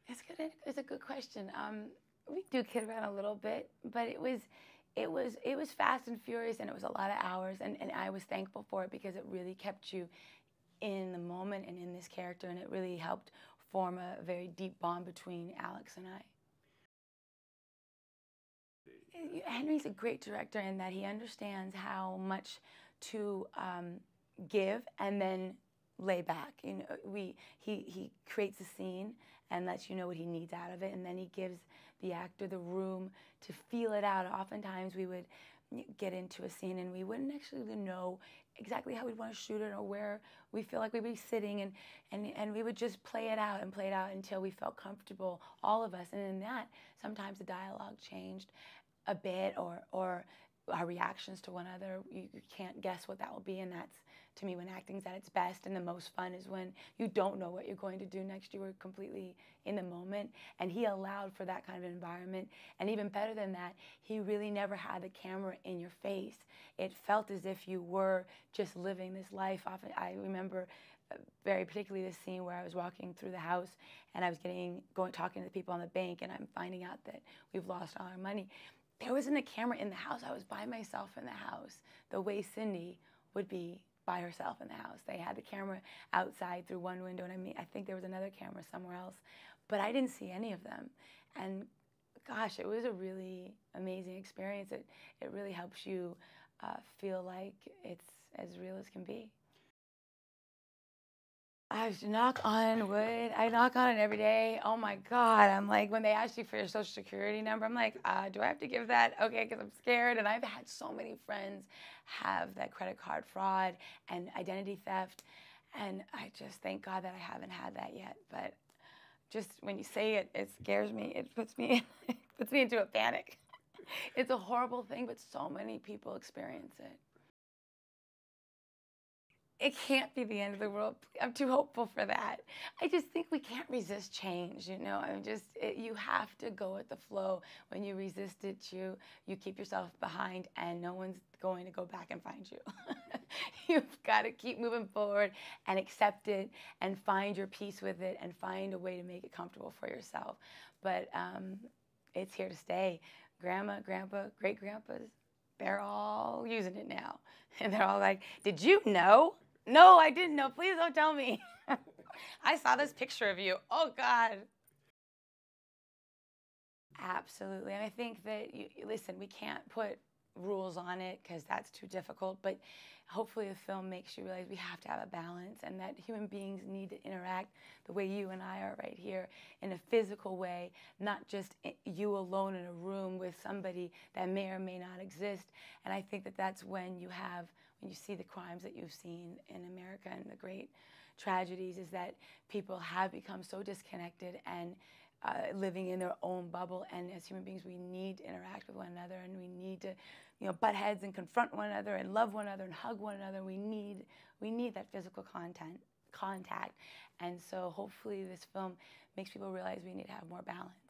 It's good. It's a good question. We do kid around a little bit, but it was fast and furious, and it was a lot of hours, and I was thankful for it because it really kept you in the moment and in this character, and it really helped form a very deep bond between Alex and I. Henry's a great director in that he understands how much to give and then lay back. You know, he creates a scene and lets you know what he needs out of it, and then he gives the actor the room to feel it out. Oftentimes we would get into a scene and we wouldn't actually know exactly how we'd want to shoot it or where we feel like we'd be sitting, and we would just play it out and play it out until we felt comfortable, all of us. And in that, sometimes the dialogue changed a bit, or our reactions to one another. You can't guess what that will be, and that's, to me, when acting's at its best and the most fun is when you don't know what you're going to do next. You were completely in the moment, and he allowed for that kind of environment. And even better than that, he really never had the camera in your face. It felt as if you were just living this life. Often, I remember very particularly this scene where I was walking through the house and I was talking to the people on the bank, and I'm finding out that we've lost all our money. There wasn't a camera in the house. I was by myself in the house, the way Cindy would be by herself in the house. They had the camera outside through one window, and I think there was another camera somewhere else, but I didn't see any of them. And gosh, it was a really amazing experience. It really helps you feel like it's as real as can be. I used to knock on wood. I knock on it every day. Oh my God. I'm like, when they ask you for your social security number, I'm like, do I have to give that? Okay, because I'm scared. And I've had so many friends have that credit card fraud and identity theft. And I just thank God that I haven't had that yet. But just when you say it, it scares me. It puts me, it puts me into a panic. It's a horrible thing, but so many people experience it. It can't be the end of the world. I'm too hopeful for that. I just think we can't resist change, you know. You have to go with the flow. When you resist it, you keep yourself behind, and no one's going to go back and find you. You've got to keep moving forward and accept it and find your peace with it and find a way to make it comfortable for yourself. But it's here to stay. Grandma, grandpa, great-grandpas, they're all using it now. And they're all like, did you know? No, I didn't know. Please don't tell me. I saw this picture of you. Oh, God. Absolutely. And I think that, listen, we can't put rules on it because that's too difficult, but hopefully the film makes you realize we have to have a balance and that human beings need to interact the way you and I are right here in a physical way, not just you alone in a room with somebody that may or may not exist. And I think that that's when you see the crimes that you've seen in America and the great tragedies, is that people have become so disconnected and living in their own bubble. And as human beings, we need to interact with one another, and we need to, butt heads and confront one another and love one another and hug one another. We need that physical contact. And so hopefully this film makes people realize we need to have more balance.